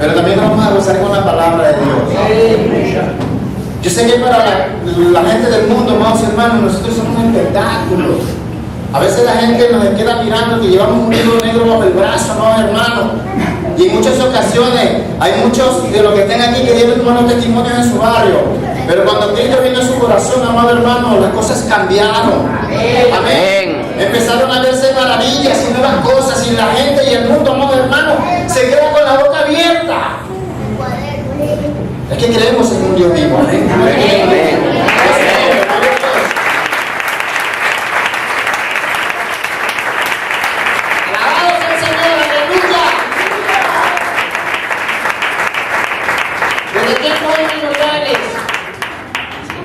pero también nos vamos a gozar con la palabra de Dios. Yo sé que para la gente del mundo, amados hermanos, nosotros somos un espectáculo. A veces la gente nos queda mirando que llevamos un libro negro bajo el brazo, amados hermanos. Y en muchas ocasiones hay muchos de los que estén aquí que deben tomar los testimonios en su barrio. Pero cuando Cristo vino en su corazón, amado hermano, las cosas cambiaron. Amén. Empezaron a verse maravillas y nuevas cosas, y la gente y el mundo, amado hermano, se queda con la boca abierta. Es que creemos en un Dios vivo. Amén.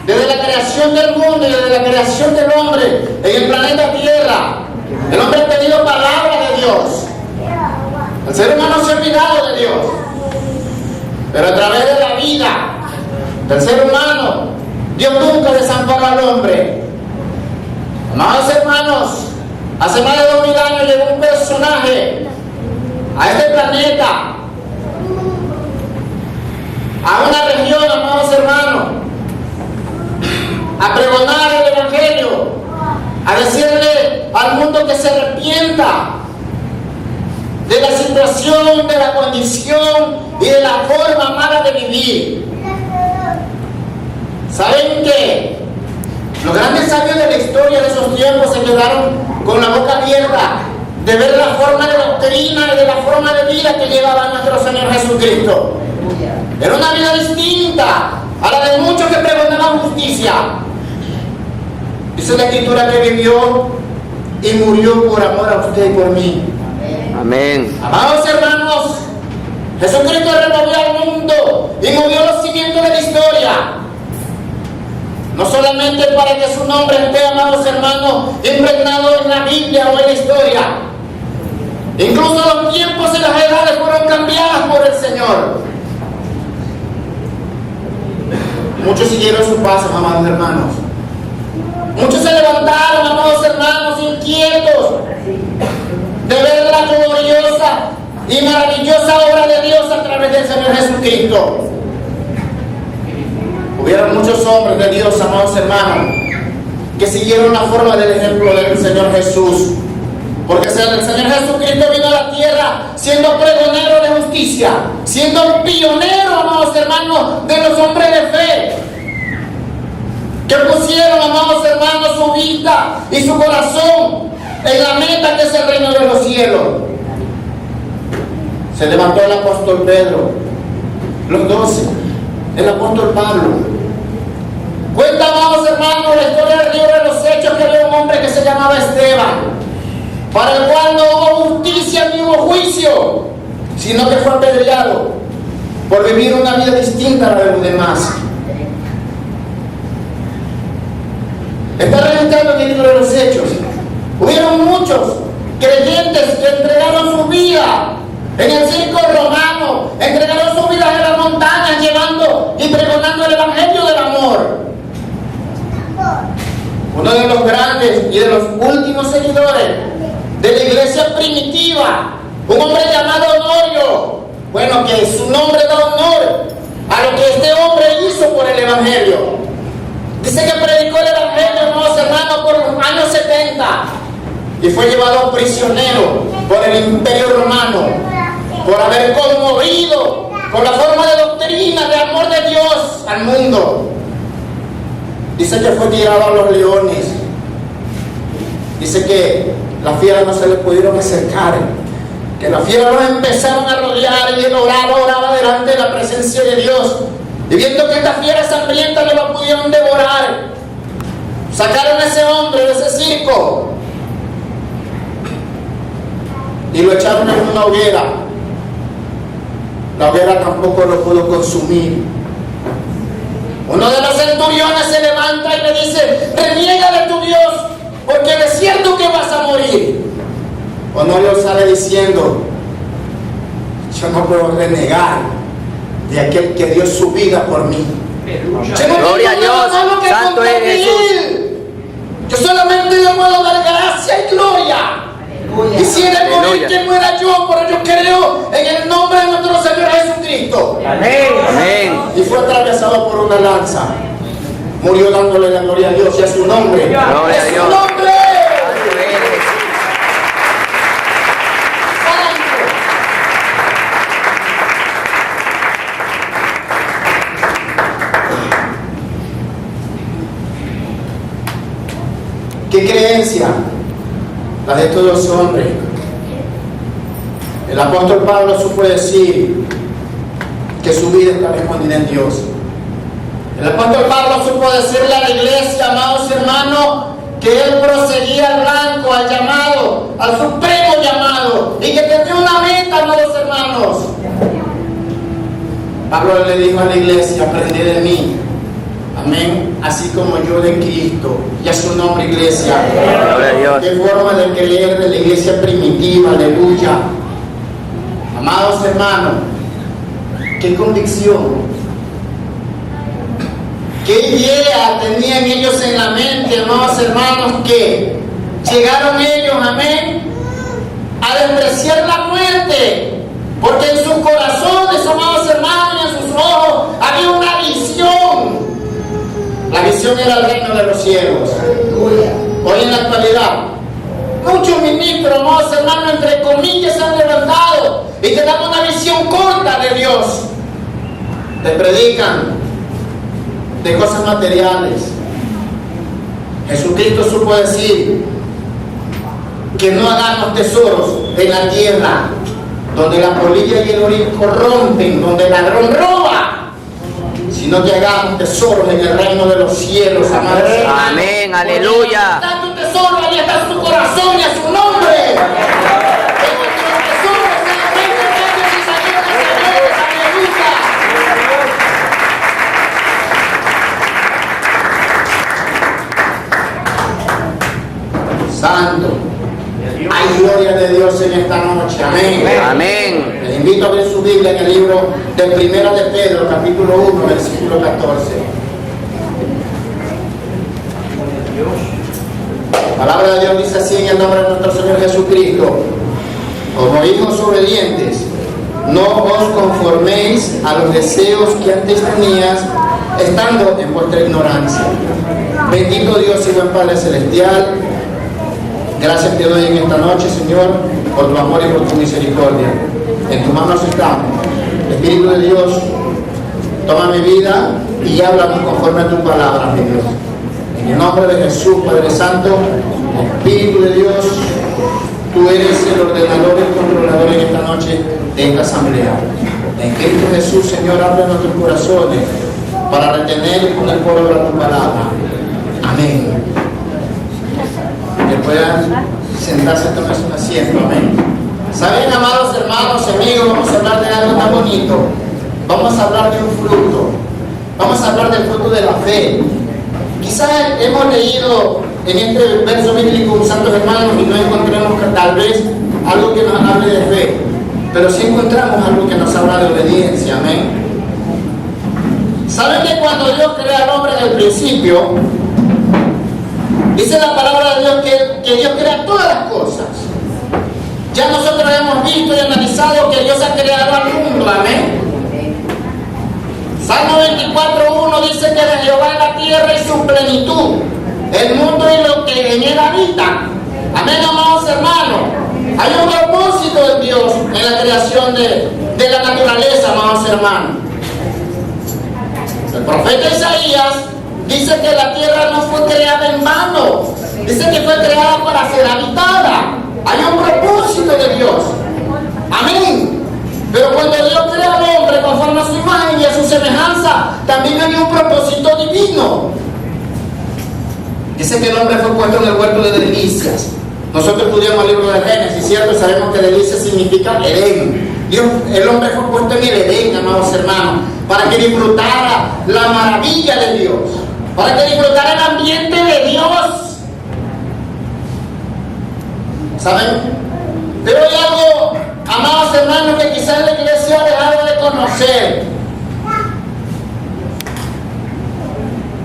Desde la creación del mundo y desde la creación del hombre en el planeta Tierra, el hombre ha tenido palabra de Dios. El ser humano se ha olvidado de Dios, pero a través de la vida del ser humano, Dios nunca desamparó al hombre. Amados hermanos, hace más de 2000 años llegó un personaje a este planeta, a una región, amados hermanos, a pregonar el Evangelio, a decirle al mundo que se arrepienta de la situación, de la condición y de la forma mala de vivir. ¿Saben qué? Los grandes sabios de la historia de esos tiempos se quedaron con la boca abierta de ver la forma de doctrina y de la forma de vida que llevaba nuestro Señor Jesucristo. Era una vida distinta a la de muchos que pregonaban justicia. Dice la Escritura que vivió y murió por amor a usted y por mí. Amén. Amados hermanos, Jesucristo removió al mundo y movió los cimientos de la historia. No solamente para que su nombre esté, amados hermanos, impregnado en la Biblia o en la historia. Incluso los tiempos y las edades fueron cambiadas por el Señor. Muchos siguieron su paso, amados hermanos. Muchos se levantaron, amados hermanos, inquietos de ver la gloriosa y maravillosa obra de Dios a través del Señor Jesucristo. Hubieron muchos hombres de Dios, amados hermanos, que siguieron la forma del ejemplo del Señor Jesús. Porque el Señor Jesucristo vino a la tierra siendo pregonero de justicia, siendo pionero, amados hermanos, de los hombres de fe, que pusieron, amados hermanos, su vida y su corazón en la meta que es el reino de los cielos. Se levantó el apóstol Pedro, los 12, el apóstol Pablo. Cuenta, amados hermanos, la historia del libro de los Hechos, que había un hombre que se llamaba Esteban, para el cual no hubo justicia ni hubo juicio, sino que fue apedreado por vivir una vida distinta a la de los demás. Está registrado en el libro de los Hechos. Hubieron muchos creyentes que entregaron su vida en el circo romano, entregaron su vida en las montañas, llevando y pregonando el Evangelio del amor. Uno de los grandes y de los últimos seguidores de la iglesia primitiva, un hombre llamado Honorio, bueno, que su nombre da honor a lo que este hombre hizo por el Evangelio. Dice que predicó el Evangelio, hermanos hermanos, por los años 70 y fue llevado prisionero por el Imperio Romano por haber conmovido con la forma de doctrina, de amor de Dios al mundo. Dice que fue tirado a los leones. Dice que las fieras no se le pudieron acercar, que las fieras los empezaron a rodear y él oraba delante de la presencia de Dios. Y viendo que estas fieras hambrientas no lo pudieron devorar, sacaron a ese hombre de ese circo y lo echaron en una hoguera. La hoguera tampoco lo pudo consumir. Uno de los centuriones se levanta y le dice: reniega de tu Dios, porque de cierto que vas a morir. Honorio sale diciendo: yo no puedo renegar de aquel que dio su vida por mí. Gloria a Dios, santo es Jesús. Yo solamente le puedo dar gracia y gloria. Y si he de morir, que muera yo, pero yo creo en el nombre de nuestro Señor Jesucristo. Amén. Y fue atravesado por una lanza. Murió dándole la gloria a Dios y a su nombre. Gloria a Dios. ¡Su nombre! ¿Qué creencia? La de estos dos hombres. El apóstol Pablo supo decir que su vida está escondida en Dios. El apóstol Pablo supo decirle a la iglesia, amados hermanos, que él proseguía al blanco, al llamado, al supremo llamado, y que tenía una meta, amados hermanos. Pablo le dijo a la iglesia: aprended de mí. Amén. Así como yo de Cristo. Y a su nombre, iglesia. Gloria a Dios. Qué forma de creer de la iglesia primitiva. Aleluya. Amados hermanos, qué convicción. Qué idea tenían ellos en la mente, amados hermanos, que llegaron ellos, amén, a despreciar la muerte. Porque en sus corazones, amados hermanos, y en sus ojos había una visión. La visión era el reino de los cielos. Hoy en la actualidad, muchos ministros, amados hermanos, entre comillas, se han levantado y te dan una visión corta de Dios. Te predican de cosas materiales. Jesucristo supo decir que no hagamos tesoros en la tierra, donde la polilla y el orín corrompen, donde el ladrón roba, sino que hagamos tesoros en el reino de los cielos, amados hermanos. Amén, aleluya. Está tu tesoro, ahí está su corazón y a su nombre. En nuestros tesoros en el reino de Dios y señores, aleluya. Santo. Hay gloria de Dios en esta noche. Amén. Amén. Les invito a ver su Biblia en el libro de Primera de Pedro, capítulo 1, versículo 14. La palabra de Dios dice así en el nombre de nuestro Señor Jesucristo: como hijos obedientes, no os conforméis a los deseos que antes tenías, estando en vuestra ignorancia. Bendito Dios y buen Padre Celestial, gracias te doy en esta noche, Señor, por tu amor y por tu misericordia. En tus manos estamos. Espíritu de Dios, toma mi vida y háblame conforme a tu palabra, mi Dios. En el nombre de Jesús, Padre Santo, Espíritu de Dios, tú eres el ordenador y el controlador en esta noche de esta asamblea. En Cristo Jesús, Señor, abre nuestros corazones para retener y poner por obra tu palabra. Amén. Que puedan sentarse, tomarse un asiento. Amén. Saben, amados hermanos, amigos, vamos a hablar de algo tan bonito. Vamos a hablar de un fruto. Vamos a hablar del fruto de la fe. Quizás hemos leído en este verso bíblico, santos hermanos, y no encontremos tal vez algo que nos hable de fe, pero sí encontramos algo que nos habla de obediencia. Amén. ¿Saben que cuando Dios crea al hombre en el principio, dice la palabra de Dios que Dios crea todas las cosas? Ya nosotros hemos visto y analizado que Dios ha creado al mundo. Amén. Salmo 24:1 dice que de Jehová es la tierra y su plenitud, el mundo y lo que en él habita. Amén, amados hermanos. Hay un propósito de Dios en la creación de la naturaleza, amados hermanos. El profeta Isaías dice que la tierra no fue creada en vano. Dice que fue creada para ser habitada. Hay un propósito de Dios. Amén. Pero cuando Dios crea al hombre conforme a su imagen y a su semejanza, también hay un propósito divino. Dice que el hombre fue puesto en el huerto de delicias. Nosotros estudiamos el libro de Génesis, ¿cierto? Sabemos que delicias significa Edén. El hombre fue puesto en el Edén, amados hermanos, para que disfrutara la maravilla de Dios, para que disfrutara el ambiente de Dios. ¿Saben? Pero hay algo, amados hermanos, que quizás la iglesia ha dejado de conocer.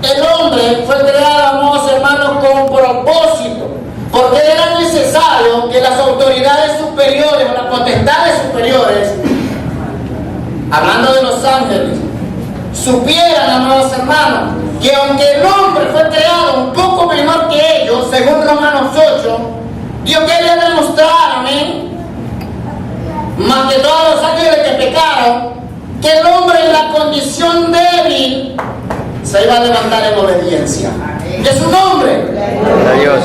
El hombre fue creado, amados hermanos, con propósito, porque era necesario que las autoridades superiores o las potestades superiores, hablando de los ángeles, supieran, amados hermanos, que aunque el hombre fue creado un poco menor que ellos, según Romanos 8, Dios quería demostrar, amén, más que todos los ángeles que pecaron, que el hombre en la condición débil se iba a levantar en obediencia. Que su nombre. Dios.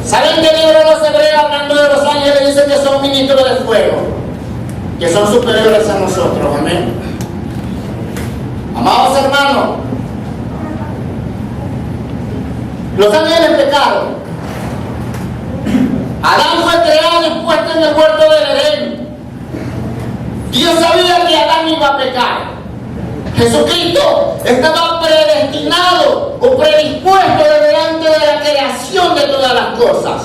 ¿Saben qué libro de los Hebreos, hablando de los ángeles, dice que son ministros de fuego? Que son superiores a nosotros, amén. Amados hermanos, los ángeles pecaron. Adán fue creado y puesto en el huerto del Edén. Dios sabía que Adán iba a pecar. Jesucristo estaba predestinado o predispuesto delante de la creación de todas las cosas.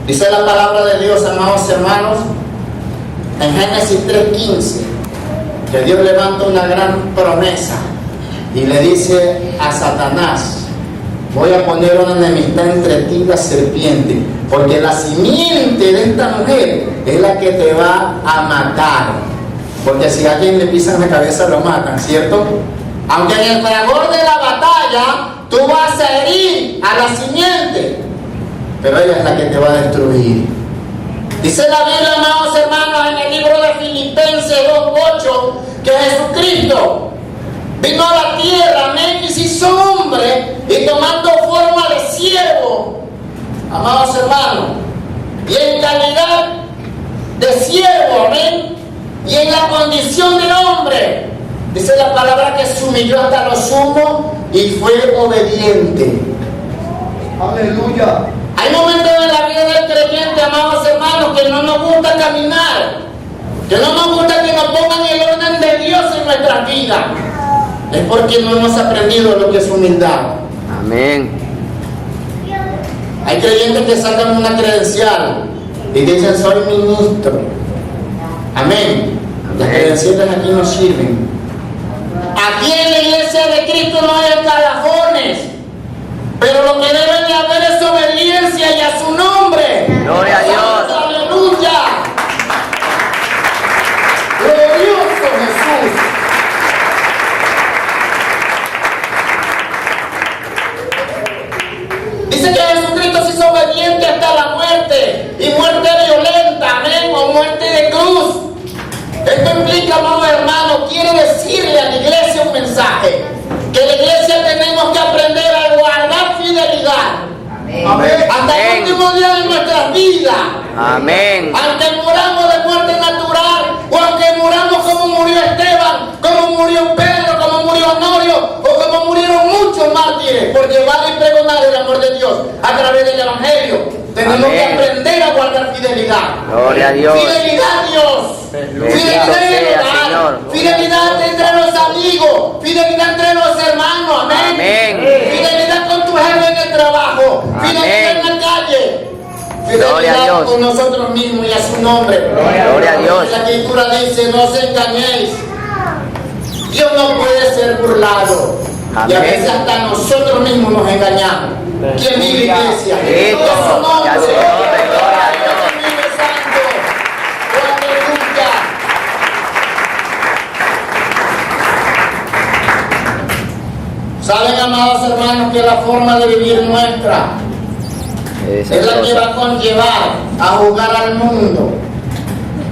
Dice la palabra de Dios, amados hermanos, en Génesis 3:15, que Dios levanta una gran promesa y le dice a Satanás: voy a poner una enemistad entre ti y la serpiente, porque la simiente de esta mujer es la que te va a matar. Porque si a alguien le pisan la cabeza lo matan, ¿cierto? Aunque en el fragor de la batalla tú vas a herir a la simiente, pero ella es la que te va a destruir. Dice la Biblia, amados hermanos, en el libro de Filipenses 2:8, que Jesucristo vino a la tierra, amén, y se hizo hombre, y tomando forma de siervo, amados hermanos, y en calidad de siervo, amén, y en la condición del hombre, dice la palabra que se humilló hasta lo sumo y fue obediente. Aleluya. Hay momentos en la vida del creyente, amados hermanos, que no nos gusta caminar, que no nos gusta que nos pongan el orden de Dios en nuestras vidas. Es porque no hemos aprendido lo que es humildad. Amén. Hay creyentes que sacan una credencial y dicen: soy ministro. Amén. Las credenciales aquí no sirven. Aquí en la iglesia de Cristo no hay escalafones, pero lo que debe de haber es obediencia y a su nombre. Gloria a Dios. Aleluya. Glorioso Jesús. Dice que Jesucristo se hizo obediente hasta la muerte, y muerte violenta, amén, o muerte de cruz. Esto implica, amados hermanos, quiere decirle a la iglesia un mensaje: que la iglesia tenemos que aprender a guardar fidelidad. Amén. Hasta el último día de nuestras vidas. Amén. Aunque muramos de muerte natural, o aunque muramos como murió Esteban, como murió Pedro, como murió Honorio, o como murieron muchos mártires por llevar y pregonar el amor de Dios a través del Evangelio. Tenemos que aprender a guardar fidelidad. Gloria a Dios. Fidelidad a Dios. Fidelidad en el hogar. Fidelidad entre los amigos. Fidelidad entre los hermanos. Amén. Amén. Fidelidad con tu jefe en el trabajo. Fidelidad en la calle. Fidelidad con nosotros mismos y a su nombre. Gloria a Dios. La Escritura dice: no os engañéis. Dios no puede ser burlado. Y a veces hasta nosotros mismos nos engañamos. ¿Quién vive, iglesia? Cristo. A su nombre. A su nombre. Gloria a Dios. Dios vive, santo. Aleluya. Saben, amados hermanos, que la forma de vivir nuestra es la que va a conllevar a jugar al mundo.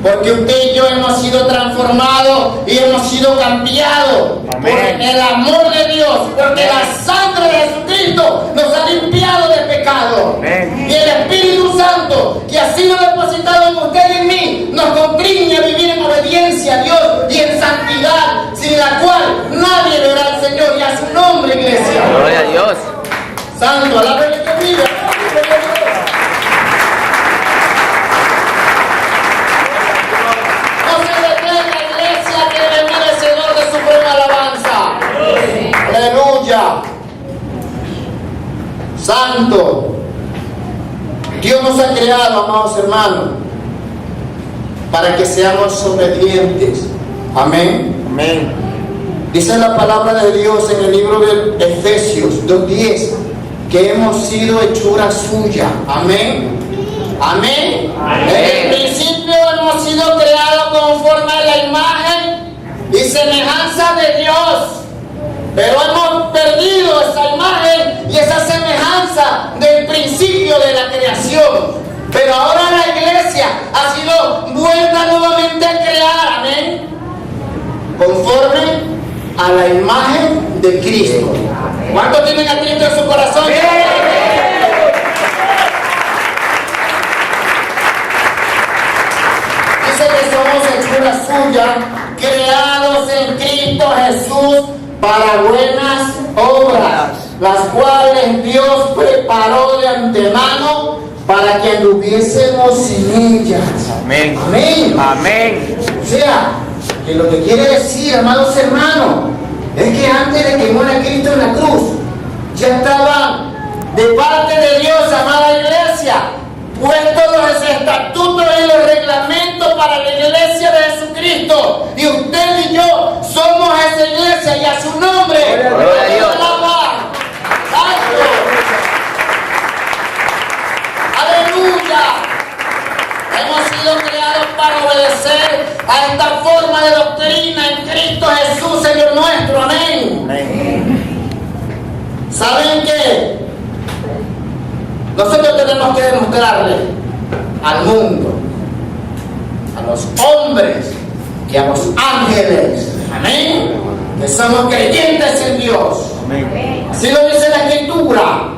Porque usted y yo hemos sido transformados y hemos sido cambiados por el amor de Dios. Porque la sangre de Jesucristo nos ha limpiado de pecado. Y el Espíritu Santo, que ha sido depositado en usted y en mí, nos constriñe a vivir en obediencia a Dios y en santidad, sin la cual nadie verá al Señor. Y a su nombre, iglesia. Gloria a Dios. Santo, alábele que vive. Aleluya. Santo. Dios nos ha creado, amados hermanos, para que seamos obedientes. Amén. Amén. Dice la palabra de Dios en el libro de Efesios 2:10 que hemos sido hechura suya. Amén. Amén. En el principio, hemos sido creados conforme a la imagen y semejanza de Dios. Pero hemos perdido esa imagen y esa semejanza del principio de la creación. Pero ahora la iglesia ha sido vuelta nuevamente a crear, amén, conforme a la imagen de Cristo. ¿Cuántos tienen a Cristo en su corazón? Dice que somos hechura suya, creados en Cristo Jesús para buenas obras, las cuales Dios preparó de antemano para que anduviésemos en ellas. Amén. Amén. Amén. O sea, que lo que quiere decir, amados hermanos, es que antes de que muera Cristo en la cruz, ya estaban de parte de Dios, amada iglesia, puestos los estatutos y los reglamentos para la iglesia de Jesucristo. Y usted y yo somos esa iglesia y a su nombre. Gloria a Dios. Aleluya. Hemos sido creados para obedecer a esta forma de doctrina en Cristo Jesús, Señor nuestro. Amén. Amén. ¿Saben qué? Nosotros tenemos que demostrarle al mundo, a los hombres y a los ángeles, amén, que somos creyentes en Dios. Amén. Así lo dice la Escritura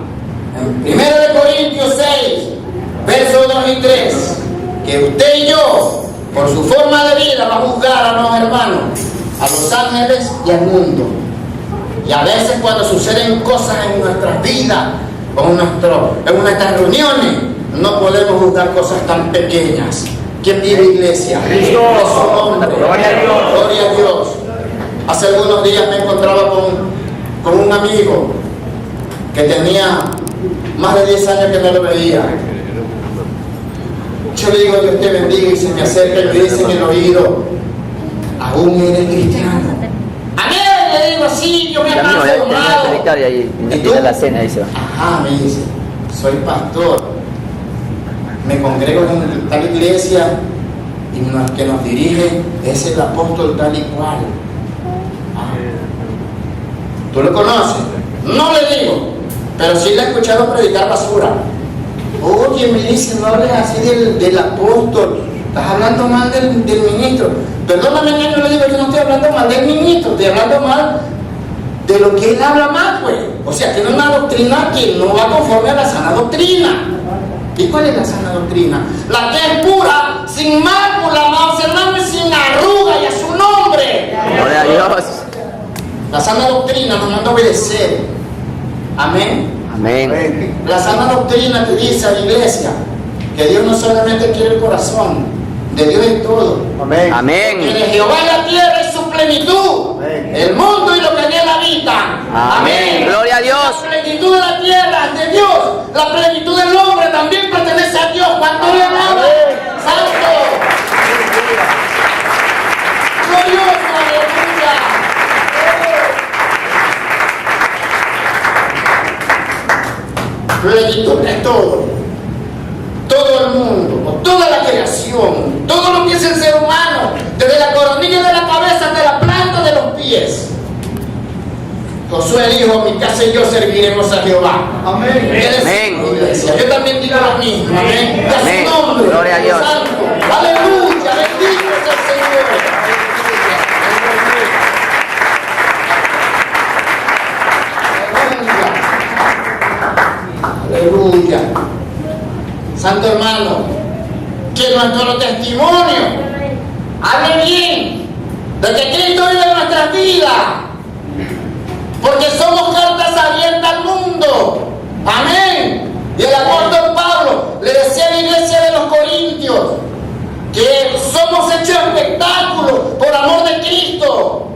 en 1 Corintios 6, versos 2 y 3, que usted y yo, por su forma de vida, va a juzgar a los hermanos, a los ángeles y al mundo. Y a veces cuando suceden cosas en nuestras vidas, en nuestras reuniones, no podemos juzgar cosas tan pequeñas. ¿Quién vive, iglesia? Cristo. Gloria a Dios. Gloria a Dios. Hace algunos días me encontraba con un amigo que tenía más de 10 años que no lo veía. Yo le digo, Dios te bendiga, y se me acerca y me dice en el oído, aún eres cristiano. Amén. Le digo, sí, yo me he transformado. ¿Y tú? La cena, dice. Ajá, me dice, soy pastor, me congrego en tal iglesia y el que nos dirige es el apóstol tal y cual. ¿Tú lo conoces? No le digo, pero sí le he escuchado predicar basura. Oye, me dice, no hables así del apóstol, estás hablando mal del ministro. Perdóname, yo le digo, yo no estoy hablando mal del ministro, estoy hablando mal de lo que él habla mal, pues. O sea, tiene una doctrina que no va conforme a la sana doctrina. ¿Y cuál es la sana doctrina? La que es pura, sin mácula, amados hermanos, y sin arruga, y a su nombre. Gloria a Dios. La sana doctrina nos manda a obedecer. Amén. Amén. La sana doctrina te dice a la iglesia que Dios no solamente quiere el corazón, de Dios es todo. Amén. Amén. Que de Jehová la tierra es su plenitud, amén, el mundo y lo que en él habita. Amén. Gloria a Dios. La plenitud de la tierra es de Dios, la plenitud del hombre también pertenece a Dios. Cuando le alaba, santo, glorioso, aleluya. Plenitud es todo. Todo el mundo, toda la creación, todo lo que es el ser humano, desde la coronilla de la cabeza hasta la planta de los pies. Josué dijo, mi casa y yo serviremos a Jehová. Amén. Amén. Iglesia. Yo también digo lo mismo. Amén. Amén. A su nombre. Gloria a Dios. Santo. Aleluya. Bendito es el Señor. Aleluya. Santo hermano, que nuestro testimonio hable bien de que Cristo vive en nuestras vidas, porque somos cartas abiertas al mundo. Amén. Y el apóstol Pablo le decía a la iglesia de los Corintios que somos hechos espectáculo por amor de Cristo.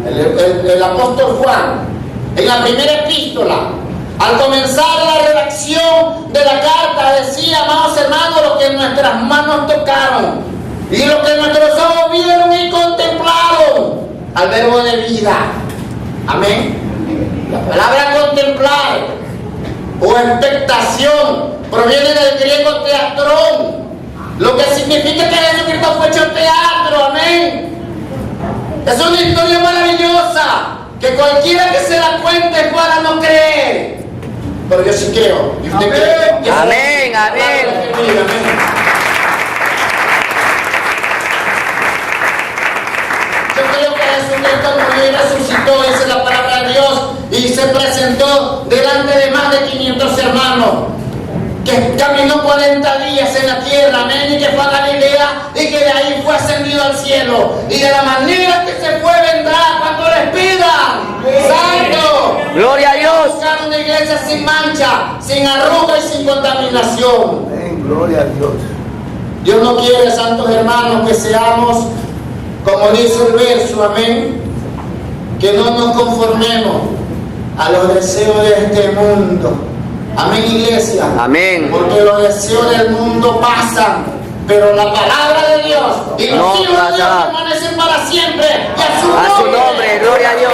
El apóstol Juan, en la primera epístola, al comenzar la redacción de la carta, decía, amados hermanos, lo que nuestras manos tocaron y lo que nuestros ojos vieron y contemplaron, al verbo de vida. Amén. La palabra contemplar o expectación proviene del griego teatrón, Lo que significa que Jesucristo fue hecho teatro, amén. Es una historia maravillosa que cualquiera que se la cuente para no creer. Pero yo sí creo. ¿Y usted cree? Amén, amén. Yo creo que Jesucristo murió y resucitó, dice la palabra de Dios, y se presentó delante de más de 500 hermanos, que caminó 40 días en la tierra, amén, y que fue a Galilea y que de ahí fue ascendido al cielo. Y de la manera que se fue vendrá cuando les pidan. ¡Santo! Gloria a Dios. Buscar una iglesia sin mancha, sin arruga y sin contaminación. Amén, gloria a Dios. Dios no quiere, santos hermanos, que seamos, como dice el verso, amén, que no nos conformemos a los deseos de este mundo. Amén, iglesia. Amén. Porque los deseos del mundo pasan, pero la palabra de Dios y los No hijos de Dios pasa. permanecen para siempre. Y a su A su nombre, gloria a Dios.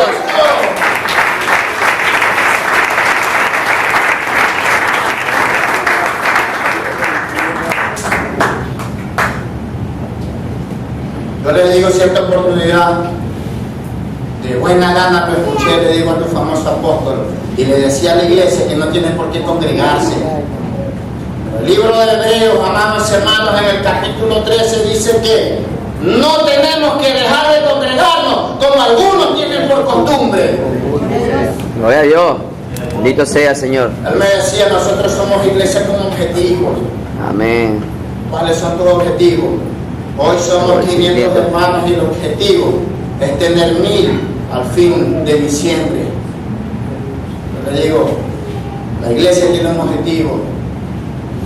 Yo le digo cierta oportunidad, de buena gana lo escuché, le digo a tu famoso apóstol, y le decía a la iglesia que no tiene por qué congregarse. El libro de Hebreos, amados hermanos, en el capítulo 13 dice que no tenemos que dejar de congregarnos como algunos tienen por costumbre. Gloria a Dios. Bendito sea, Señor. Él me decía, nosotros somos iglesia con objetivos. Amén. ¿Cuáles son tus objetivos? Hoy somos 500 hermanos y el objetivo es tener 1000 al fin de diciembre. Yo le digo, la iglesia tiene un objetivo,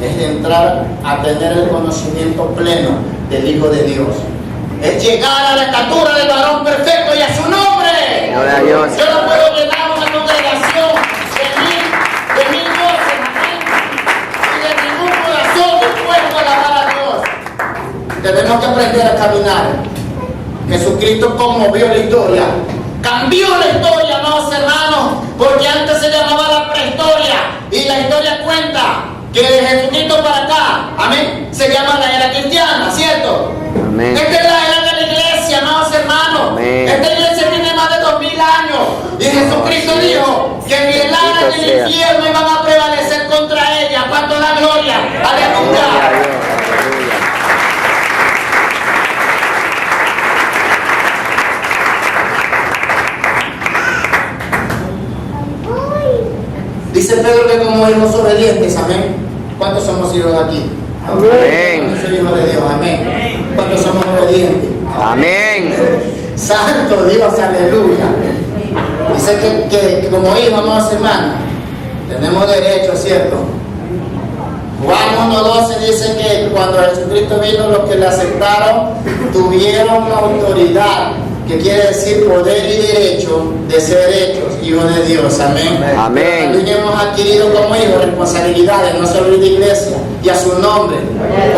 es entrar a tener el conocimiento pleno del Hijo de Dios. Es llegar a la estatura del varón perfecto y a su nombre. Gloria a Dios. Yo no puedo llenar una congregación de mil voces, amén, y de ningún corazón dispuesto a alabar a Dios. Tenemos que aprender a caminar. Jesucristo conmovió la historia, cambió la historia, amados hermanos, porque antes se llamaba la prehistoria y la historia cuenta que de Jesucristo para acá, amén, se llama la era cristiana, ¿cierto? Amén. Esta es la era de la iglesia, amados hermanos. Amén. Esta iglesia tiene más de 2000 años y Jesucristo dijo que ni el ara ni el infierno iban a prevalecer contra ella. ¿Cuánto la gloria? Gloria a Aleluya. Dios. Aleluya. Dice Pedro que como hijos obedientes, amén. ¿Cuántos somos hijos de aquí? Amén. ¿Cuántos son hijos de Dios? Amén. ¿Cuántos somos obedientes? Amén. Santo Dios, aleluya. Dice que como hijos, amados hermanos, tenemos derecho, ¿cierto? Juan 1:12 dice que cuando Jesucristo vino, los que le aceptaron tuvieron autoridad, que quiere decir poder y derecho de ser hechos hijos de Dios. Amén. Amén. También hemos adquirido como hijos responsabilidades, no solo de iglesia, y a su nombre.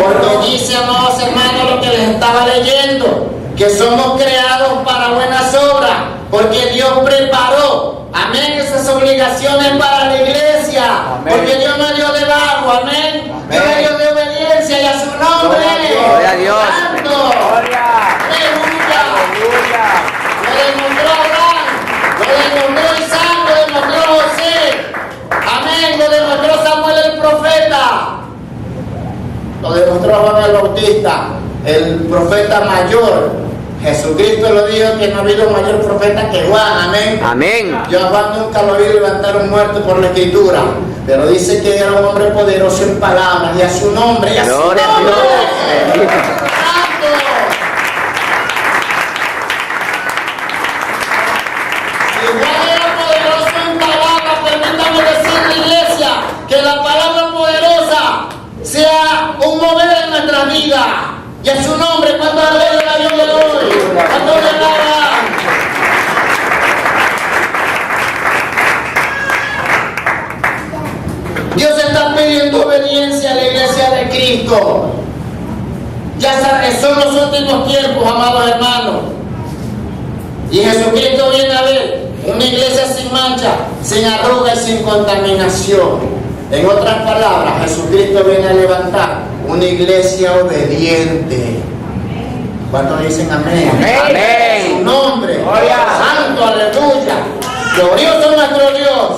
Porque dice, amados hermanos, lo que les estaba leyendo, que somos creados para buenas obras, porque Dios preparó, amén, esas obligaciones para la iglesia. Amén. Porque Dios no dio de vago, amén. Dios Amén. dio de obediencia y a su nombre. Gloria a Dios. Santo. Gloria. Aleluya. Aleluya. Lo demostró Abraham, lo demostró Isaac, lo demostró José. Amén, lo demostró Samuel el profeta. Lo demostró Juan el Bautista, el profeta mayor. Jesucristo lo dijo que no ha habido mayor profeta que Juan, amén. Amén. Yo a Juan nunca lo vi levantar un muerto por la escritura, pero dice que era un hombre poderoso en palabras y a su nombre, y a su Gloria a nombre. Dios. ¡Santo! Si Juan era poderoso en palabras, permítame decirle, iglesia, que la palabra poderosa sea un mover en nuestra vida. Y a su nombre, cuando leen la Biblia de hoy, cuando le alaban. Dios está pidiendo obediencia a la iglesia de Cristo. Ya sabes, son los últimos tiempos, amados hermanos. Y Jesucristo viene a ver una iglesia sin mancha, sin arruga y sin contaminación. En otras palabras, Jesucristo viene a levantar una iglesia obediente. ¿Cuántos dicen amén? Amén. Su nombre. Gloria. Santo, aleluya. Glorioso nuestro Dios.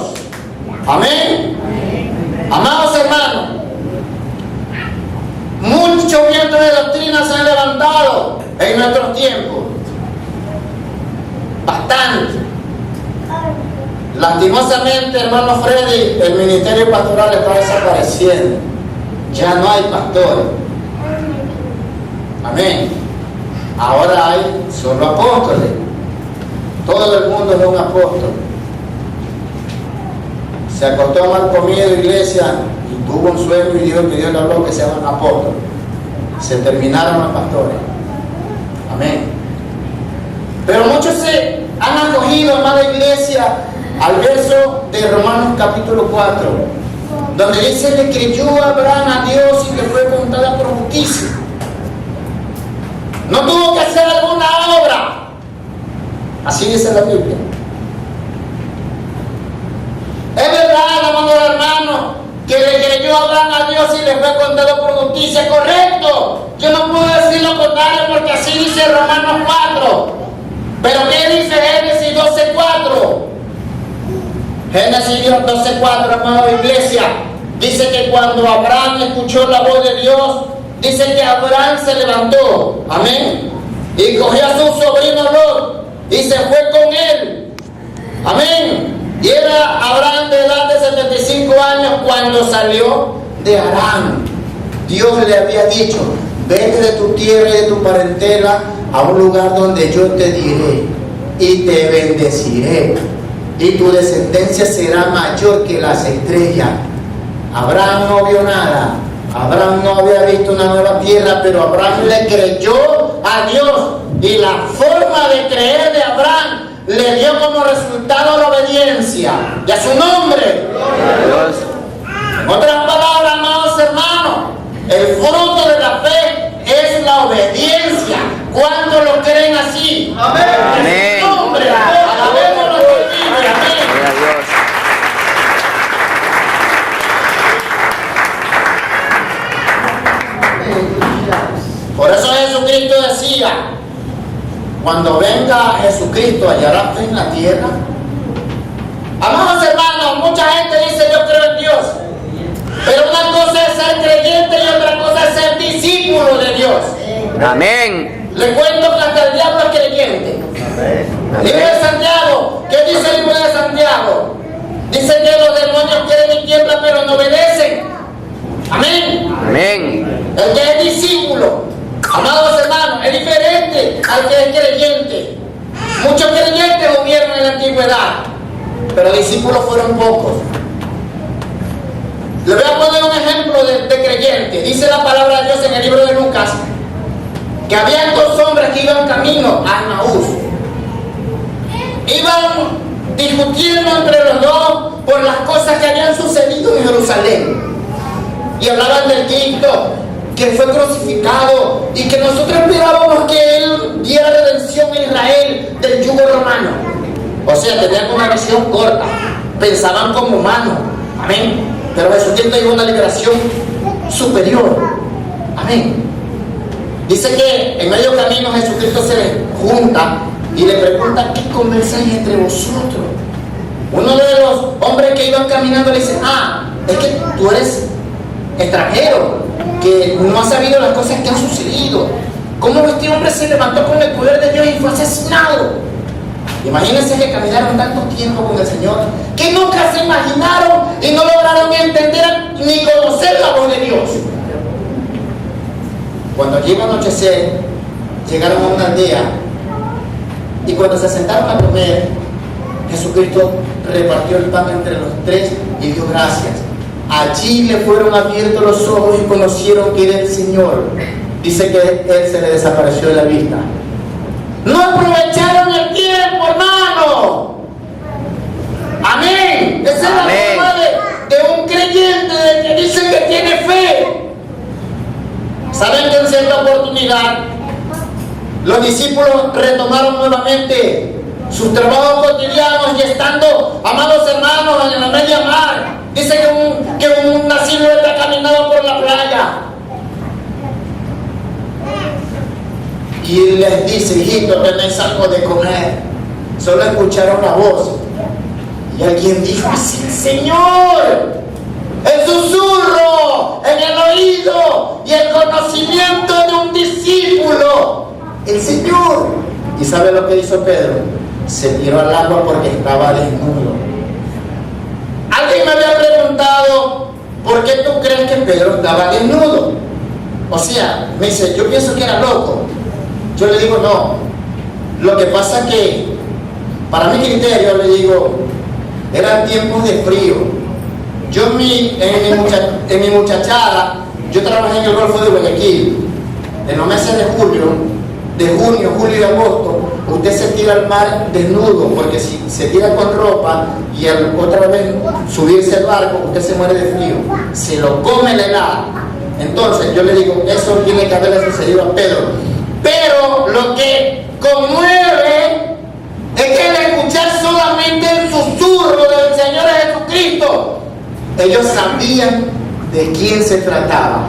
Amén. Amados hermanos, muchos vientos de doctrina se han levantado en nuestros tiempos. Bastante. Lastimosamente, hermano Freddy, el ministerio pastoral está desapareciendo. Ya no hay pastores. Amén. Ahora hay solo apóstoles. Todo el mundo es un apóstol. Se acostó a mal comido iglesia y tuvo un sueño y Dios le habló que se llaman apóstoles. Se terminaron los pastores. Amén. Pero muchos se han acogido, amada iglesia, al verso de Romanos capítulo 4, donde dice: le creyó Abraham a Dios y le fue contada por justicia. No tuvo que hacer alguna obra. Así dice la Biblia. Es verdad, amado hermano, que le creyó Abraham a Dios y le fue contado por justicia. Correcto. Yo no puedo decir lo contrario porque así dice Romanos 4. Pero ¿qué dice Génesis 12:4? Génesis 12:4, amada iglesia, dice que cuando Abraham escuchó la voz de Dios, dice que Abraham se levantó, amén, y cogió a su sobrino Lot y se fue con él, amén. Y era Abraham de edad de 75 años cuando salió de Harán. Dios le había dicho: vete de tu tierra y de tu parentela a un lugar donde yo te diré y te bendeciré, y tu descendencia será mayor que las estrellas. Abraham no vio nada. Abraham no había visto una nueva tierra, pero Abraham le creyó a Dios, y la forma de creer de Abraham le dio como resultado la obediencia. Y a su nombre. En otras palabras, amados hermanos, el fruto de la fe es la obediencia. ¿Cuántos lo creen así? Amén. Amén. En su nombre. Alabemos nuestro Dios. Amén. Gloria a Dios. Por eso Jesucristo decía: cuando venga Jesucristo, ¿hallará fe en la tierra? Amados hermanos, mucha gente dice: yo creo en Dios. Pero una cosa es ser creyente y otra cosa es ser discípulo de Dios. Amén. Le cuento que hasta el diablo es creyente. Libro de Santiago, ¿qué dice el libro de Santiago? Dice que los demonios quieren y tiemblan, pero no obedecen. Amén. Amén. El que es discípulo, amados hermanos, es diferente al que es creyente. Muchos creyentes hubieron en la antigüedad, pero discípulos fueron pocos. Le voy a poner un ejemplo de creyente. Dice la palabra de Dios en el libro de Lucas que había dos hombres que iban camino a Emaús. Iban discutiendo entre los dos por las cosas que habían sucedido en Jerusalén. Y hablaban del Cristo que fue crucificado y que nosotros esperábamos que Él diera redención a Israel del yugo romano. O sea, tenían una visión corta. Pensaban como humanos. Amén. Pero Jesucristo dio una liberación superior. Amén. Dice que en medio camino Jesucristo se les junta y le pregunta: ¿qué conversáis entre vosotros? Uno de los hombres que iban caminando le dice: es que tú eres extranjero, que no has sabido las cosas que han sucedido. ¿Cómo este hombre se levantó con el poder de Dios y fue asesinado? Imagínense que caminaron tanto tiempo con el Señor que nunca se imaginaron y no lograron ni entender ni conocer la voz de Dios. Cuando llegó a anochecer, llegaron a una aldea y cuando se sentaron a comer, Jesucristo repartió el pan entre los tres y dio gracias. Allí le fueron abiertos los ojos y conocieron que era el Señor. Dice que Él se le desapareció de la vista. No aprovecharon el tiempo, hermano. Amén. Esa es la forma de un creyente, de que dice que tiene fe. Saben que en cierta oportunidad los discípulos retomaron nuevamente sus trabajos cotidianos y estando, amados hermanos, en la media mar, dice que un silvestre caminaba por la playa y les dice: hijito, tenéis algo de comer. Solo escucharon la voz y alguien dijo: sí, Señor. El susurro en el oído y el conocimiento de un discípulo, el Señor. ¿Y sabe lo que hizo Pedro? Se tiró al agua porque estaba desnudo. Alguien me había preguntado: ¿por qué tú crees que Pedro estaba desnudo? O sea, me dice: yo pienso que era loco. Yo le digo: no. Lo que pasa es que, para mi criterio, le digo, eran tiempos de frío. Yo en mi muchachada, yo trabajé en el Golfo de Guayaquil. En los meses de junio, julio y agosto, usted se tira al mar desnudo, porque si se tira con ropa y otra vez subirse al barco, usted se muere de frío, se lo come la helada. Entonces yo le digo: eso tiene que haberle sucedido a Pedro. Pero lo que conmueve es que al escuchar solamente el susurro del Señor Jesucristo, ellos sabían de quién se trataba.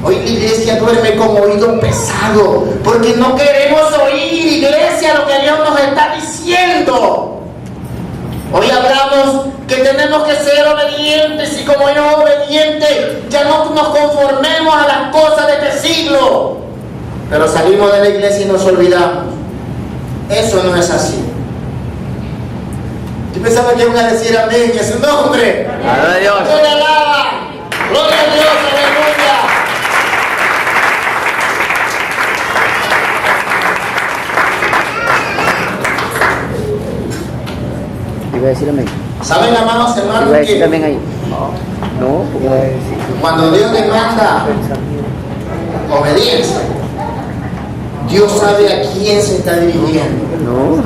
Hoy la iglesia duerme con oído pesado porque no queremos oír, iglesia, lo que Dios nos está diciendo. Hoy hablamos que tenemos que ser obedientes, y como Dios es obediente, ya no nos conformemos a las cosas de este siglo. Pero salimos de la iglesia y nos olvidamos. Eso no es así. Yo pensaba que iban a decir amén en su nombre. Gloria a Dios. Gloria a Dios, aleluya. Iba a decir amén. ¿Saben, amados hermanos, Iba a decir que amén ahí. No, porque cuando Dios demanda obediencia, Dios sabe a quién se está dirigiendo? no.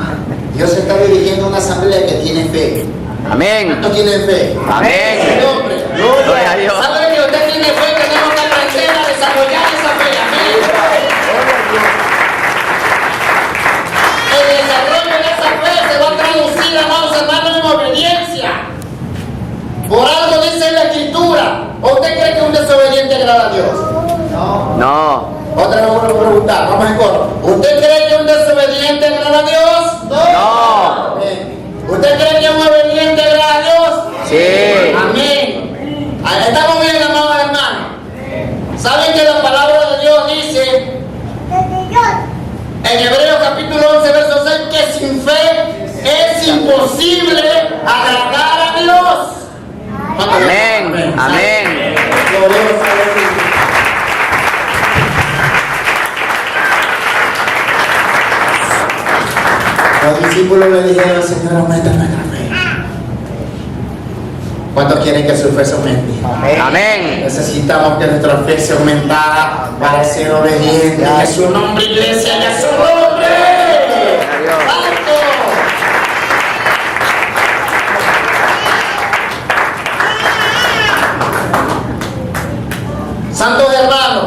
Dios se está dirigiendo a una asamblea que tiene fe. Amén. ¿Cuántos tienen fe? Amén. Hombre. Gloria a Dios. ¿Sabe que usted tiene fe? Tenemos que aprender a desarrollar esa fe. Amén. El desarrollo de esa fe se va a traducir, amados hermanos, en obediencia. Por algo dice en la Escritura. ¿O usted cree que un desobediente agrada a Dios? No. Otra vez voy a preguntar, vamos en coro. ¿Usted cree que un desobediente agrada a Dios? No. Amén. ¿Usted cree que un obediente agrada a Dios? Sí. Amén. Ahí estamos bien, amados hermanos. ¿Saben que la palabra de Dios dice en Hebreos capítulo 11, verso 6, que sin fe es imposible agradar a Dios? Amén. Amén. Glorioso a Dios. Los discípulos le dijeron: Señor, aumenta nuestra fe. ¿Cuántos quieren que su fe se aumente? Amén. Necesitamos que nuestra fe se aumentara para ser obedientes a su nombre, iglesia, y a su nombre. ¡Santo! Santos hermanos,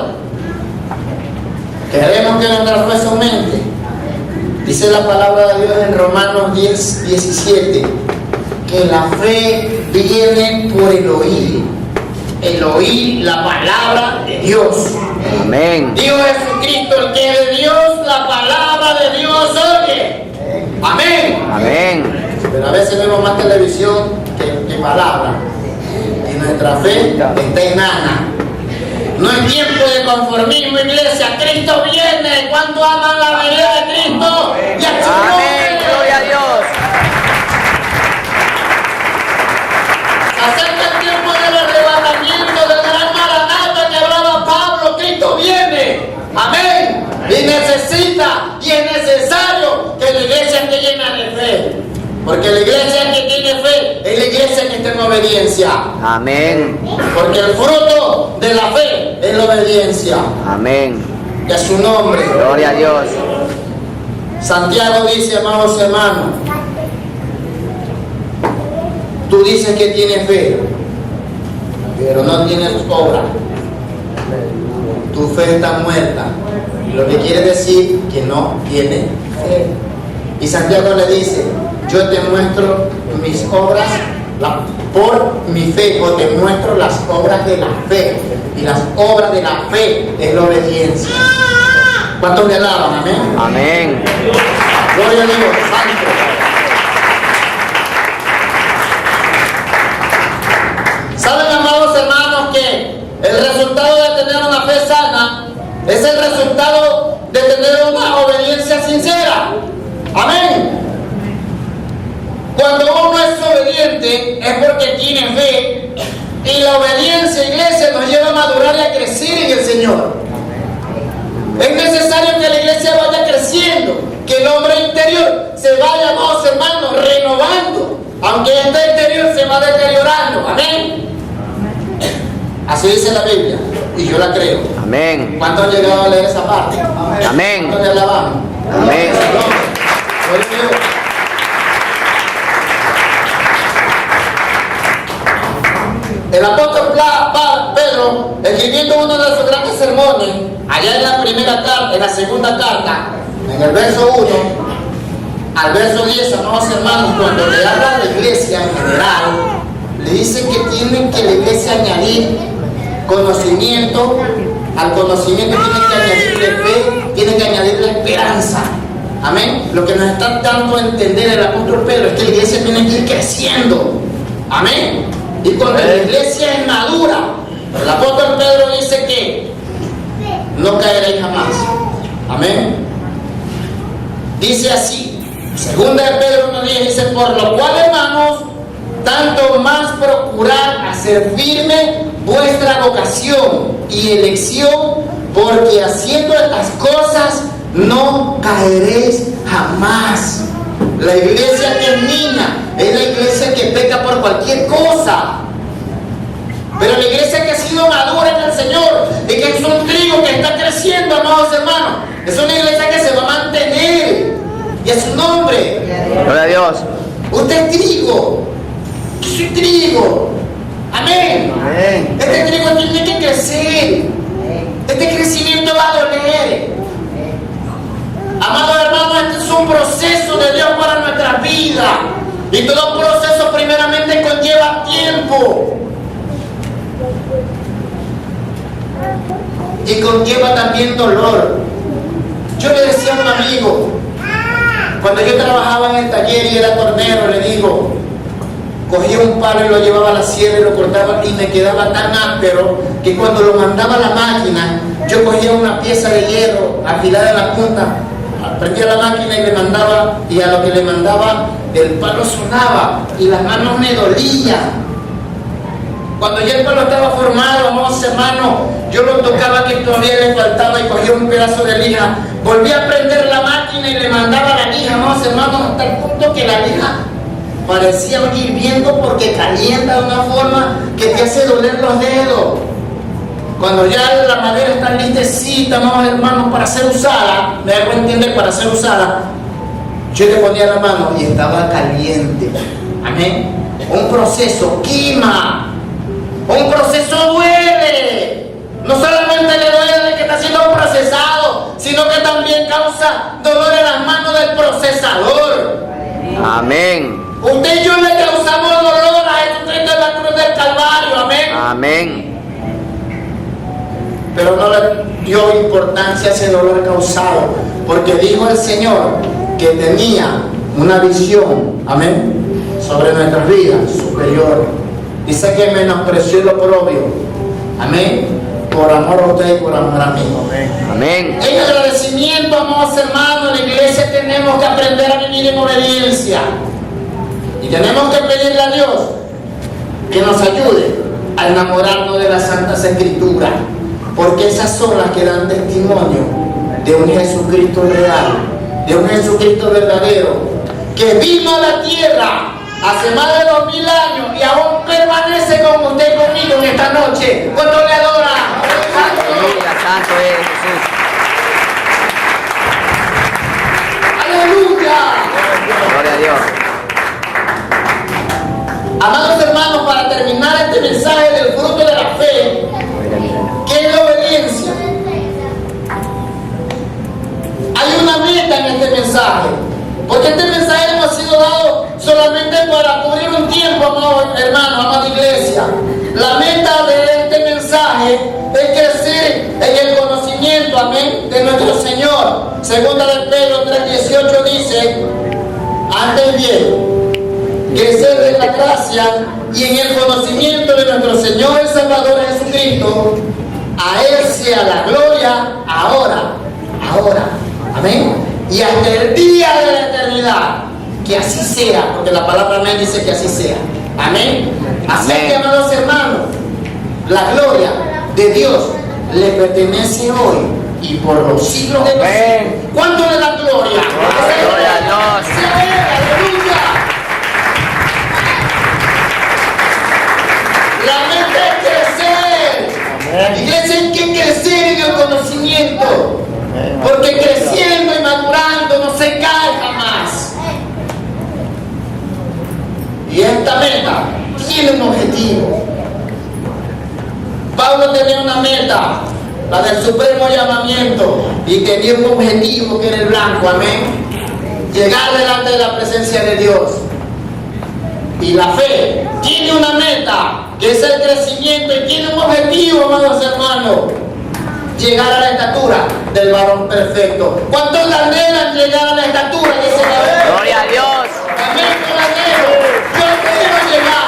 queremos que nuestra fe se aumente. Dice la palabra de Dios en Romanos 10, 17, que la fe viene por el oír la palabra de Dios. Amén. Dijo Jesucristo: el que de Dios la palabra de Dios oye. Amén. Amén. Pero a veces vemos más televisión que palabra, y nuestra fe está enana. No es tiempo de conformismo, iglesia. Cristo viene. ¿Cuánto aman la venida de Cristo? Y a su Amén. nombre. Gloria a Dios. Acerca el tiempo del arrebatamiento del gran Maranata que hablaba Pablo. Cristo viene. Amén. Y necesita y es necesario que la iglesia esté llena de fe. Porque la iglesia que tiene fe es la iglesia que está en obediencia. Amén. Porque el fruto de la fe es la obediencia. Amén. Y a su nombre. Gloria a Dios. Santiago dice, amados hermanos, tú dices que tienes fe, pero no tienes obra. Tu fe está muerta. Lo que quiere decir que no tiene fe. Y Santiago le dice: yo te muestro mis obras por mi fe, porque te muestro las obras de la fe. Y las obras de la fe es la obediencia. ¿Cuántos le alaban? Amén. Amén. Gloria a Dios, santo. ¿Saben, amados hermanos, que el resultado de tener una fe sana es el resultado de tener una obediencia sincera? Amén. Cuando uno es obediente es porque tiene fe, y la obediencia, iglesia, nos lleva a madurar y a crecer en el Señor. Es necesario que la iglesia vaya creciendo, que el hombre interior se vaya, amados hermanos, renovando, aunque este interior se va deteriorando. Amén. Así dice la Biblia, y yo la creo. Amén. ¿Cuántos han llegado a leer esa parte? Amén. ¿Cuántos le alaban? Amén. Gloria a Dios. El apóstol Pedro, escribiendo uno de sus grandes sermones, allá en la primera carta, en la segunda carta, en el verso 1 al verso 10, amados hermanos, cuando le habla a la iglesia en general, le dice que tienen que la iglesia añadir conocimiento, al conocimiento tiene que añadirle fe, tiene que añadirle esperanza. Amén. Lo que nos está dando a entender el apóstol Pedro es que la iglesia tiene que ir creciendo. Amén. Y cuando la iglesia es madura, el apóstol Pedro dice que no caeréis jamás. Amén. Dice así, segunda de Pedro 1:10, dice: por lo cual, hermanos, tanto más procurad hacer firme vuestra vocación y elección, porque haciendo estas cosas no caeréis jamás. La iglesia que es niña es la iglesia que peca por cualquier cosa. Pero la iglesia que ha sido madura en el Señor y que es un trigo que está creciendo, amados hermanos, es una iglesia que se va a mantener. Y es su nombre. Gloria a Dios. Usted es trigo. Yo soy trigo. Amén. Amén. Este trigo tiene que crecer. Este crecimiento va a doler. Amados hermanos, este es un proceso de Dios para nuestra vida. Y todo proceso primeramente conlleva tiempo. Y conlleva también dolor. Yo le decía a un amigo, cuando yo trabajaba en el taller y era tornero, le digo, cogía un palo y lo llevaba a la sierra y lo cortaba, y me quedaba tan áspero que cuando lo mandaba a la máquina, yo cogía una pieza de hierro afilada en la punta, prendía la máquina y le mandaba, y a lo que le mandaba el palo sonaba y las manos me dolían. Cuando ya el palo estaba formado, amados hermanos, yo lo tocaba que todavía le faltaba y cogía un pedazo de lija, volvía a prender la máquina y le mandaba la lija, amados hermanos, hasta el punto que la lija parecía un hirviendo porque calienta de una forma que te hace doler los dedos. Cuando ya la madera está listecita, amados hermanos, para ser usada, me hago entender, para ser usada, yo le ponía la mano y estaba caliente. Amén. Un proceso quema. Un proceso duele. No solamente le duele de que está siendo procesado, sino que también causa dolor en las manos del procesador. Amén. Usted y yo le causamos dolor a Jesucristo en la cruz del Calvario. Amén. Amén. Pero no le dio importancia a ese dolor causado, porque dijo el Señor que tenía una visión, amén, sobre nuestras vidas superior. Dice que menospreció lo propio, amén, por amor a usted y por amor a mí. Amén. En agradecimiento, amados hermanos, en la iglesia tenemos que aprender a vivir en obediencia. Y tenemos que pedirle a Dios que nos ayude a enamorarnos de las Santas Escrituras, porque esas son las que dan testimonio de un Jesucristo real, de un Jesucristo verdadero, que vino a la tierra hace más de 2000 años y aún permanece con usted y conmigo en esta noche. ¿Cuánto le adora? Aleluya, santo es Jesús. ¡Aleluya! Gloria a Dios. Amados hermanos, para terminar este mensaje del fruto de la fe, ¿qué es la obediencia? Hay una meta en este mensaje, porque este mensaje no ha sido dado solamente para cubrir un tiempo, amados hermanos, amada iglesia. La meta de este mensaje es crecer en el conocimiento conocimiento, amén, de nuestro Señor. Segunda de Pedro 3:18 dice, antes bien, crecer en la gracia y en el conocimiento de nuestro Señor y Salvador Jesucristo. A Él sea la gloria ahora, amén, y hasta el día de la eternidad. Que así sea, porque la palabra amén dice que así sea, amén. Así que, amados hermanos, la gloria de Dios le pertenece hoy y por los siglos de los siglos. ¿Cuánto le da gloria? Gloria a Dios. Aleluya. La meta es crecer. Iglesia, hay que crecer en el conocimiento, porque creciendo y madurando no se cae jamás. Y esta meta tiene un objetivo. Pablo tenía una meta, la del supremo llamamiento, y tenía un objetivo que era el blanco, amén. Llegar delante de la presencia de Dios. Y la fe tiene una meta, que es el crecimiento, y tiene un objetivo, amados hermanos: llegar a la estatura del varón perfecto. ¿Cuántos anhelan llegar a la estatura de ese varón? Gloria a Dios. Amén, yo la anhelo. Yo quiero llegar.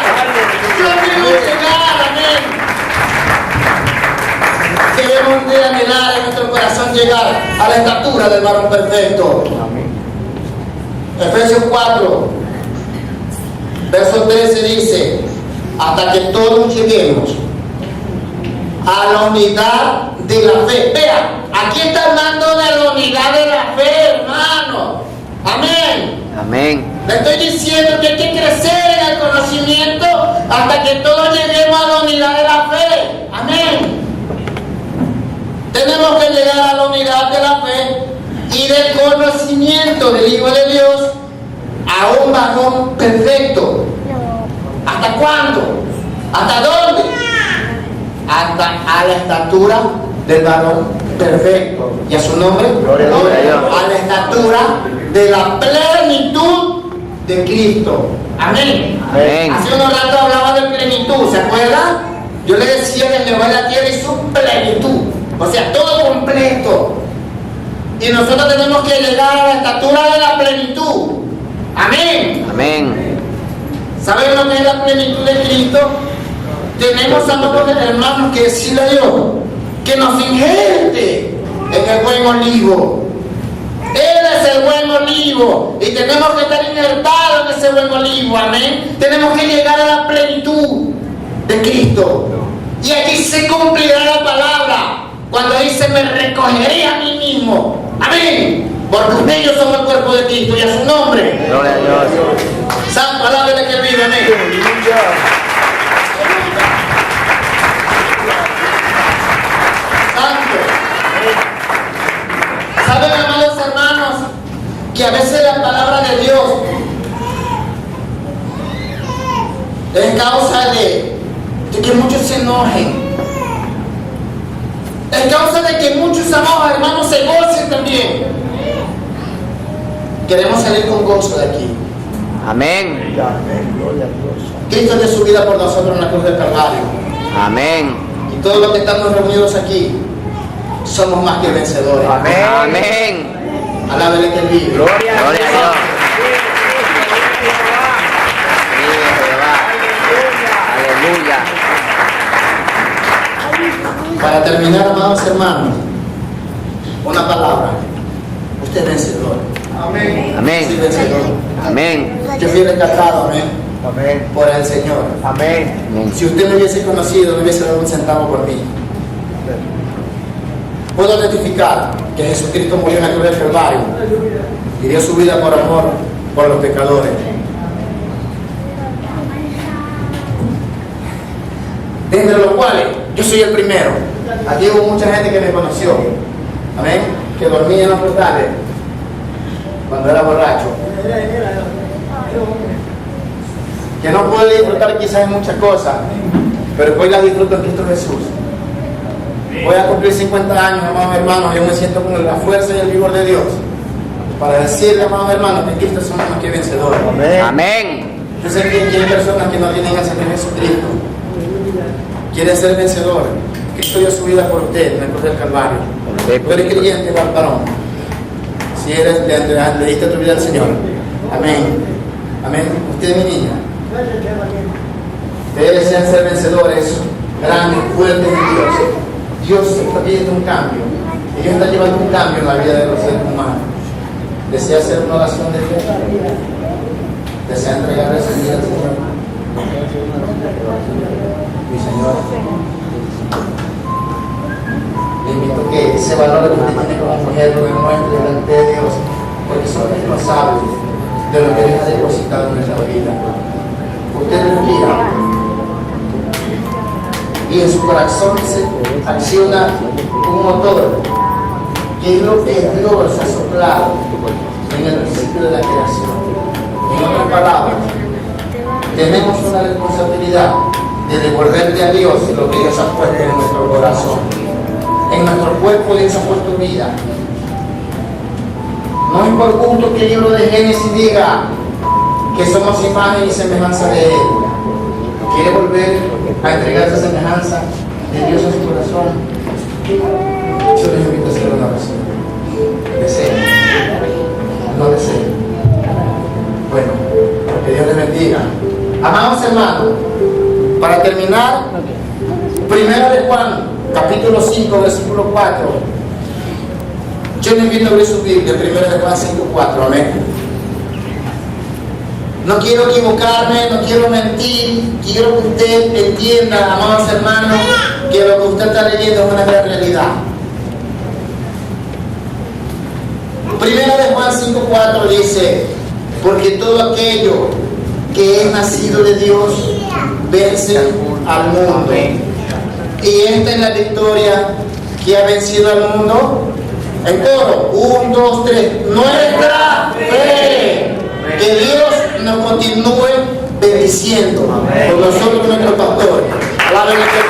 Yo quiero llegar, amén. Debemos de anhelar en nuestro corazón llegar a la estatura del varón perfecto. Efesios 4, verso 13 dice: hasta que todos lleguemos a la unidad de la fe. Vea, aquí está hablando de la unidad de la fe, hermano. Amén. Amén. Le estoy diciendo que hay que crecer en el conocimiento hasta que todos lleguemos a la unidad de la fe. Amén. Tenemos que llegar a la unidad de la fe y del conocimiento del Hijo de Dios, a un varón perfecto. ¿Hasta cuándo? ¿Hasta dónde? Hasta a la estatura del varón perfecto. ¿Y a su nombre? Gloria a Dios. A la estatura de la plenitud de Cristo. Amén. Amén. Hace unos ratos hablaba de plenitud, ¿se acuerda? Yo le decía que Jehová de la tierra y su plenitud, o sea, todo completo. Y nosotros tenemos que llegar a la estatura de la plenitud. Amén. Amén. ¿Saben lo que es la plenitud de Cristo? Tenemos, amados hermanos, que decirle a Dios que nos injerte en el buen olivo. Él es el buen olivo y tenemos que estar injertados en ese buen olivo. Amén. Tenemos que llegar a la plenitud de Cristo. Y aquí se cumplirá la palabra cuando dice: me recogeré a mí mismo. Amén. Porque ellos son el cuerpo de Cristo, y a su nombre. Gloria a Dios. Santo, alábele que vive. Amén. Santo. ¿Saben, amados hermanos, que a veces la palabra de Dios es causa de que muchos se enojen? Es causa de que muchos, amados hermanos, se gocen también. Queremos salir con gozo de aquí. Amén. Gloria a Dios. Cristo de su vida por nosotros en la cruz del Calvario. Amén. Y todos los que estamos reunidos aquí somos más que vencedores. Amén. Amén. Alábele que Él vive. Gloria a Gloria a Dios. Dios. Vive Jehová. Aleluya. Para terminar, amados hermanos, una palabra: usted es vencedor. Amén. Sí, Amén. vencedor. Amén. Yo fui rescatado, amén, Amén. por el Señor. Amén. Amén. Si usted me hubiese conocido, no hubiese dado un centavo por mí. Puedo testificar que Jesucristo murió en la cruz del Calvario y dio su vida por amor por los pecadores. Entre los cuales yo soy el primero. Aquí hubo mucha gente que me conoció, amén, que dormía en los portales cuando era borracho, que no pude disfrutar quizás en muchas cosas, pero hoy las disfruto en Cristo Jesús. Voy a cumplir 50 años, amados hermanos, y yo me siento con la fuerza y el vigor de Dios para decirle, amados hermanos, que Cristo somos más que vencedores. Amén. Amén. Yo sé que hay personas que no tienen al Señor Jesucristo, quiere ser vencedor, Cristo dio su vida por usted en la cruz del Calvario. Tú eres creyente, varón. Si eres, le diste tu vida al Señor. Amén. Amén. Usted, mi niña, ustedes desean ser vencedores, grandes, fuertes en Dios. Dios está pidiendo un cambio. Dios está llevando un cambio en la vida de los seres humanos. ¿Desea hacer una oración de fe? ¿Desea entregarle su vida al Señor? Mi Señor, le invito a que ese valor que usted tiene como mujer lo demuestre delante de Dios, porque son responsables de lo que Dios ha depositado en nuestra vida. Usted respira y en su corazón se acciona un motor, que es lo que Dios ha soplado en el principio de la creación. En otras palabras, tenemos una responsabilidad de devolverle a Dios lo que Dios ha puesto en nuestro corazón. En nuestro cuerpo Dios ha puesto vida. No es por gusto que el libro de Génesis diga que somos imagen y semejanza de Él. Quiere volver a entregar esa semejanza de Dios en su corazón. Yo les invito a hacer una oración. Deseen. No deseen. Bueno, que Dios les bendiga. Amados hermanos, para terminar, 1 de Juan, capítulo 5, versículo 4. Yo les invito a abrir su Biblia, 1 de Juan 5, 4. Amén. No quiero equivocarme, no quiero mentir, quiero que usted entienda, amados hermanos, que lo que usted está leyendo es una gran realidad. 1 de Juan 5, 4 dice: porque todo aquello que es nacido de Dios vence al mundo. Y esta es la victoria que ha vencido al mundo. En coro, 1, 2, 3. Nuestra fe. Que Dios nos continúe bendiciendo. Por nosotros, nuestro pastor. Alaben a Dios.